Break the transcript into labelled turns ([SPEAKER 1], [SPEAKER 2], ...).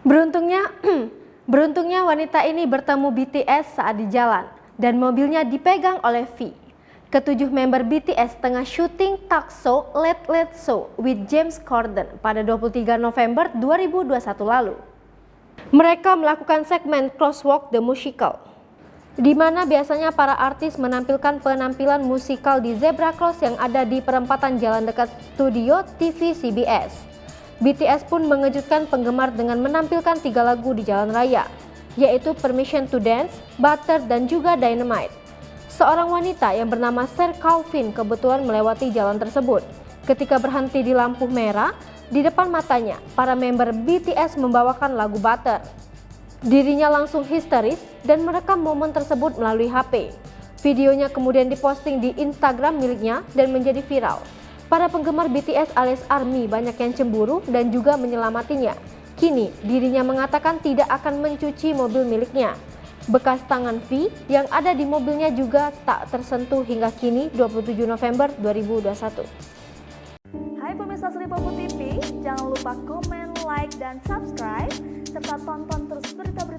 [SPEAKER 1] Beruntungnya, beruntungnya wanita ini bertemu BTS saat di jalan dan mobilnya dipegang oleh V. Ketujuh member BTS tengah syuting talk show Late Late Show with James Corden pada 23 November 2021 lalu. Mereka melakukan segmen Crosswalk the Musical, di mana biasanya para artis menampilkan penampilan musikal di zebra cross yang ada di perempatan jalan dekat studio TV CBS. BTS pun mengejutkan penggemar dengan menampilkan 3 lagu di jalan raya, yaitu Permission to Dance, Butter, dan juga Dynamite. Seorang wanita yang bernama Sir Calvin kebetulan melewati jalan tersebut. Ketika berhenti di lampu merah, di depan matanya, para member BTS membawakan lagu Butter. Dirinya langsung histeris dan merekam momen tersebut melalui HP. Videonya kemudian diposting di Instagram miliknya dan menjadi viral. Para penggemar BTS alias ARMY banyak yang cemburu dan juga menyelamatinya. Kini, dirinya mengatakan tidak akan mencuci mobil miliknya. Bekas tangan V yang ada di mobilnya juga tak tersentuh hingga kini 27 November 2021.
[SPEAKER 2] Hai pemirsa Sri Popo TV, jangan lupa komen, like, dan subscribe, serta tonton terus berita-berita